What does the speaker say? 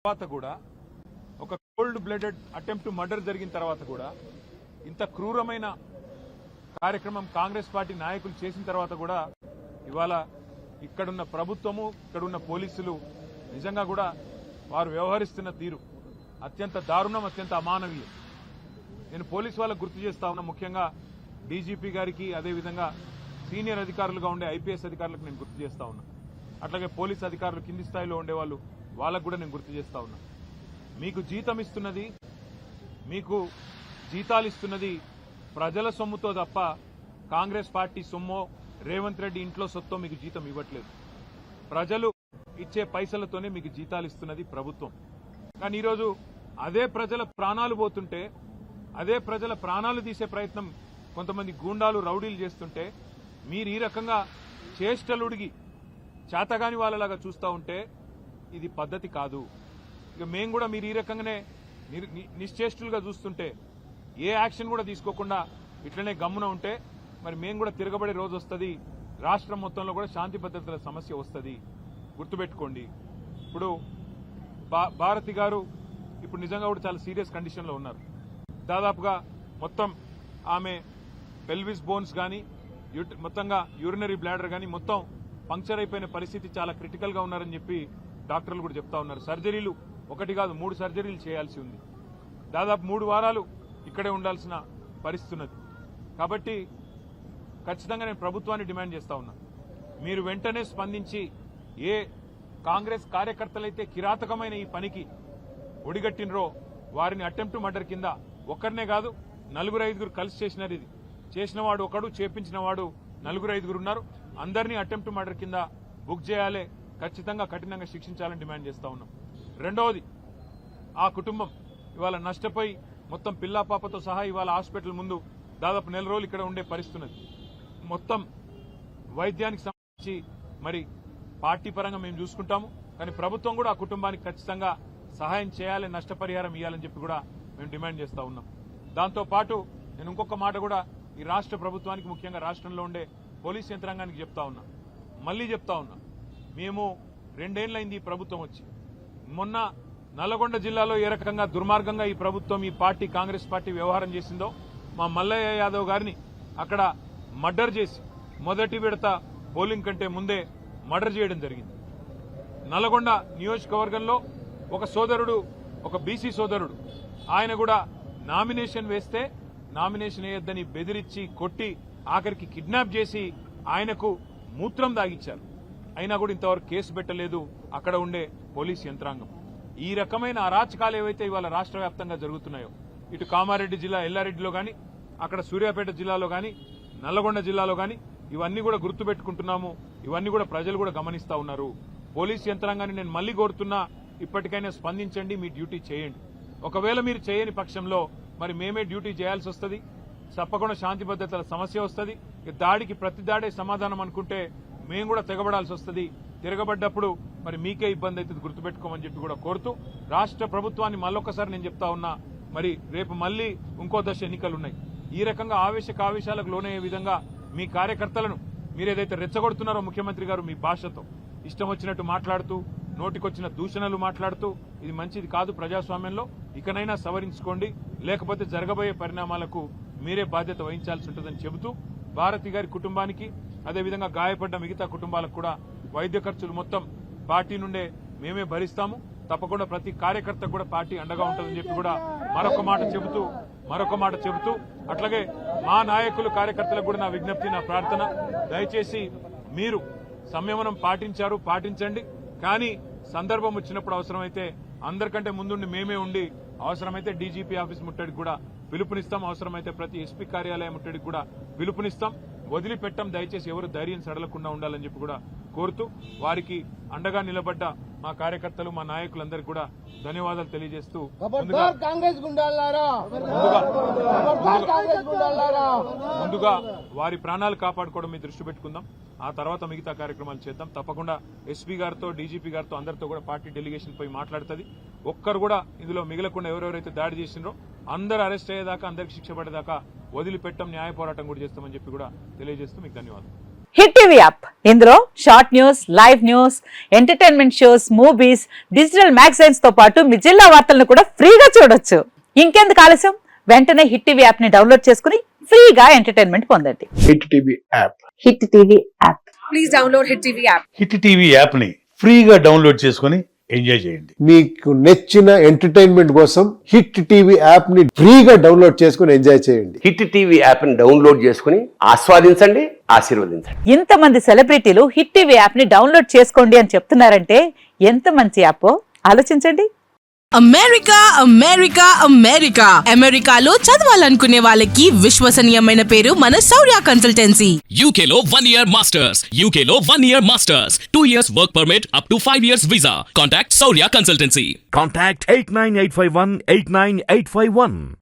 తర్వాత కూడా ఒక కోల్డ్ బ్లడెడ్ అటెంప్ట్ మర్డర్ జరిగిన తర్వాత కూడా ఇంత క్రూరమైన కార్యక్రమం కాంగ్రెస్ పార్టీ నాయకులు చేసిన తర్వాత కూడా ఇవాళ ఇక్కడున్న ప్రభుత్వము ఇక్కడున్న పోలీసులు నిజంగా కూడా వారు వ్యవహరిస్తున్న తీరు అత్యంత దారుణం, అత్యంత అమానవీయం. నేను పోలీసు వాళ్ళకు గుర్తు చేస్తా ఉన్నా, ముఖ్యంగా డీజీపీ గారికి అదేవిధంగా సీనియర్ అధికారులుగా ఉండే ఐపీఎస్ అధికారులకు నేను గుర్తు చేస్తా ఉన్నా. అట్లాగే పోలీసు అధికారులు కింది స్థాయిలో ఉండేవాళ్ళు వాళ్ళకు కూడా నేను గుర్తు చేస్తా ఉన్నా. మీకు జీతం ఇస్తున్నది, మీకు జీతాలు ఇస్తున్నది ప్రజల సొమ్ముతో తప్ప కాంగ్రెస్ పార్టీ సొమ్మో రేవంత్ రెడ్డి ఇంట్లో సొత్తో మీకు జీతం ఇవ్వట్లేదు. ప్రజలు ఇచ్చే పైసలతోనే మీకు జీతాలు ఇస్తున్నది ప్రభుత్వం. కానీ ఈరోజు అదే ప్రజల ప్రాణాలు పోతుంటే, అదే ప్రజల ప్రాణాలు తీసే ప్రయత్నం కొంతమంది గూండాలు రౌడీలు చేస్తుంటే మీరు ఈ రకంగా చేష్టలుడిగి చేతగాని వాళ్ళలాగా చూస్తూ ఉంటే ఇది పద్ధతి కాదు. ఇక మేము కూడా మీరు ఈ రకంగానే నిశ్చేష్టులుగా చూస్తుంటే, ఏ యాక్షన్ కూడా తీసుకోకుండా ఇట్లనే గమ్మున ఉంటే మరి మేము కూడా తిరగబడే రోజు వస్తుంది. రాష్ట్రం మొత్తంలో కూడా శాంతి భద్రతల సమస్య వస్తుంది. గుర్తుపెట్టుకోండి. ఇప్పుడు భారతి గారు ఇప్పుడు నిజంగా కూడా చాలా సీరియస్ కండిషన్లో ఉన్నారు. దాదాపుగా మొత్తం ఆమె పెల్విస్ బోన్స్ కానీ మొత్తంగా యూరినరీ బ్లాడర్ కానీ మొత్తం పంక్చర్ అయిపోయిన పరిస్థితి, చాలా క్రిటికల్ గా ఉన్నారని చెప్పి డాక్టర్లు కూడా చెప్తా ఉన్నారు. సర్జరీలు ఒకటి కాదు 3 సర్జరీలు చేయాల్సి ఉంది. దాదాపు 3 వారాలు ఇక్కడే ఉండాల్సిన పరిస్థితి ఉన్నది. కాబట్టి ఖచ్చితంగా నేను ప్రభుత్వాన్ని డిమాండ్ చేస్తా ఉన్నా, మీరు వెంటనే స్పందించి ఏ కాంగ్రెస్ కార్యకర్తలైతే కిరాతకమైన ఈ పనికి ఒడిగట్టినరో వారిని అటెంప్ట్ మర్డర్ కింద ఒక్కరినే కాదు 4-5 కలిసి చేసినారు. ఇది చేసినవాడు ఒకడు, చేపించిన వాడు 4-5 ఉన్నారు. అందరినీ అటెంప్ట్ మర్డర్ కింద బుక్ చేయాలి, ఖచ్చితంగా కఠినంగా శిక్షించాలని డిమాండ్ చేస్తా ఉన్నాం. రెండవది, ఆ కుటుంబం ఇవాళ నష్టపోయి మొత్తం పిల్లా పాపతో సహా ఇవాళ హాస్పిటల్ ముందు దాదాపు 4 రోజులు ఇక్కడ ఉండే పరిస్థితున్నది. మొత్తం వైద్యానికి సంబంధించి మరి పార్టీ పరంగా మేము చూసుకుంటాము, కానీ ప్రభుత్వం కూడా ఆ కుటుంబానికి ఖచ్చితంగా సహాయం చేయాలి, నష్టపరిహారం ఇవ్వాలని చెప్పి కూడా మేము డిమాండ్ చేస్తా ఉన్నాం. దాంతో పాటు నేను ఇంకొక మాట కూడా ఈ రాష్ట్ర ప్రభుత్వానికి, ముఖ్యంగా రాష్ట్రంలో ఉండే పోలీస్ యంత్రాంగానికి చెప్తా ఉన్నా, మళ్లీ చెప్తా ఉన్నా, మేము 2 ఏళ్లైంది ఈ ప్రభుత్వం వచ్చి. మొన్న నల్లగొండ జిల్లాలో ఏ రకంగా దుర్మార్గంగా ఈ ప్రభుత్వం, ఈ పార్టీ కాంగ్రెస్ పార్టీ వ్యవహారం చేసిందో, మా మల్లయ్య యాదవ్ గారిని అక్కడ మర్డర్ చేసి మొదటి విడత పోలింగ్ కంటే ముందే మర్డర్ చేయడం జరిగింది. నల్లగొండ నియోజకవర్గంలో ఒక సోదరుడు, ఒక బీసీ సోదరుడు, ఆయన కూడా నామినేషన్ వేస్తే నామినేషన్ వేయొద్దని బెదిరించి కొట్టి ఆఖరికి కిడ్నాప్ చేసి ఆయనకు మూత్రం దాగిచ్చారు. అయినా కూడా ఇంతవరకు కేసు పెట్టలేదు అక్కడ ఉండే పోలీస్ యంత్రాంగం. ఈ రకమైన అరాచకాలు ఏవైతే ఇవాళ రాష్ట్ర వ్యాప్తంగా జరుగుతున్నాయో, ఇటు కామారెడ్డి జిల్లా ఎల్లారెడ్డిలో గాని, అక్కడ సూర్యాపేట జిల్లాలో గాని, నల్లగొండ జిల్లాలో గాని, ఇవన్నీ కూడా గుర్తుపెట్టుకుంటున్నాము. ఇవన్నీ కూడా ప్రజలు కూడా గమనిస్తా ఉన్నారు. పోలీస్ యంత్రాంగాన్ని నేను మళ్లీ కోరుతున్నా, ఇప్పటికైనా స్పందించండి, మీ డ్యూటీ చేయండి. ఒకవేళ మీరు చేయని పక్షంలో మరి మేమే డ్యూటీ చేయాల్సి వస్తుంది. తప్పకుండా శాంతి భద్రతల సమస్య వస్తుంది. దాడికి ప్రతి దాడే సమాధానం అనుకుంటే మేము కూడా తెగబడాల్సి వస్తుంది. తిరగబడ్డప్పుడు మరి మీకే ఇబ్బంది అవుతుంది, గుర్తుపెట్టుకోమని చెప్పి కూడా కోరుతూ, రాష్ట్ర ప్రభుత్వాన్ని మళ్ళొక్కసారి నేను చెప్తా ఉన్నా, మరి రేపు మళ్లీ ఇంకో దశ ఎన్నికలున్నాయి. ఈ రకంగా ఆవేశాలకు లోనయ్యే విధంగా మీ కార్యకర్తలను మీరేదైతే రెచ్చగొడుతున్నారో ముఖ్యమంత్రి గారు మీ భాషతో ఇష్టం వచ్చినట్టు మాట్లాడుతూ, నోటికొచ్చిన దూషణలు మాట్లాడుతూ, ఇది మంచిది కాదు ప్రజాస్వామ్యంలో. ఇకనైనా సవరించుకోండి, లేకపోతే జరగబోయే పరిణామాలకు మీరే బాధ్యత వహించాల్సి ఉంటుందని చెబుతూ, భారతి గారి కుటుంబానికి అదేవిధంగా గాయపడ్డ మిగతా కుటుంబాలకు కూడా వైద్య ఖర్చులు మొత్తం పార్టీ నుండే మేమే భరిస్తాము. తప్పకుండా ప్రతి కార్యకర్తకు కూడా పార్టీ అండగా ఉంటుందని చెప్పి కూడా మరొక మాట చెబుతూ అట్లాగే మా నాయకులు కార్యకర్తలకు కూడా నా విజ్ఞప్తి, నా ప్రార్థన, దయచేసి మీరు సంయమనం పాటించండి. కానీ సందర్భం వచ్చినప్పుడు అవసరమైతే అందరికంటే ముందుండి మేమే ఉండి అవసరమైతే డీజీపీ ఆఫీస్ ముట్టడికి కూడా పిలుపునిస్తాం. అవసరమైతే ప్రతి ఎస్పీ కార్యాలయం ముట్టడికి కూడా పిలుపునిస్తాం. వదిలిపెట్టం. దయచేసి ఎవరు ధైర్యం సడలకుండా ఉండాలని చెప్పి కూడా కోరుతూ, వారికి అండగా నిలబడ్డ మా కార్యకర్తలు, మా నాయకులందరికీ కూడా ధన్యవాదాలు తెలియజేస్తూ ముందుగా వారి ప్రాణాలు కాపాడుకోవడం మీద దృష్టి పెట్టుకుందాం. ఆ తర్వాత మిగతా కార్యక్రమాలు చేద్దాం. తప్పకుండా ఎస్పీ గారితో, డీజీపీ గారితో అందరితో కూడా పార్టీ డెలిగేషన్ పోయి మాట్లాడుతుంది. ఒక్కరు కూడా ఇందులో మిగలకుండా ఎవరెవరైతే దాడి చేసినారో అందరూ అరెస్ట్ అయ్యేదాకా, అందరికి శిక్ష పడేదాకా వదిలిపెట్టం, న్యాయ పోరాటం కూడా చేస్తామని చెప్పి కూడా తెలియజేస్తూ మీకు ధన్యవాదాలు. హిట్ టీవీ యాప్ ఇందులో short news, live news, entertainment shows, movies, digital magazines తో పాటు మీ జిల్లా వార్తలను కూడా ఫ్రీగా చూడొచ్చు. ఇంకెందుకు ఆలస్యం, వెంటనే హిట్ టీవీ యాప్ ని డౌన్లోడ్ చేసుకుని ఫ్రీగా ఎంటర్టైన్మెంట్ పొందండి. Hit TV app. Hit TV app. Please download hit TV app. Hit TV app ని ఫ్రీగా డౌన్లోడ్ చేసుకుని ఎంజాయ్ చేయండి. మీకు నచ్చిన ఎంటర్టైన్మెంట్ కోసం హిట్ టీవీ యాప్ ని ఫ్రీగా డౌన్లోడ్ చేసుకుని ఎంజాయ్ చేయండి. హిట్ టీవీ యాప్ ని డౌన్లోడ్ చేసుకుని ఆస్వాదించండి, ఆశీర్వదించండి. ఇంతమంది సెలబ్రిటీలు హిట్ టీవీ యాప్ ని డౌన్లోడ్ చేసుకోండి అని చెప్తున్నారంటే ఎంత మంచి యాప్ ఆలోచించండి. అమెరికా అమెరికా అమెరికా అమెరికాలో చదవాలనుకునే వాళ్ళకి విశ్వసనీయమైన పేరు మన శౌర్య కన్సల్టెన్సీ. UK లో 1 year masters. UK లో 1 year masters. 2 years work permit up to 5 years visa. Contact Saurya Consultancy. Contact 89851 89851.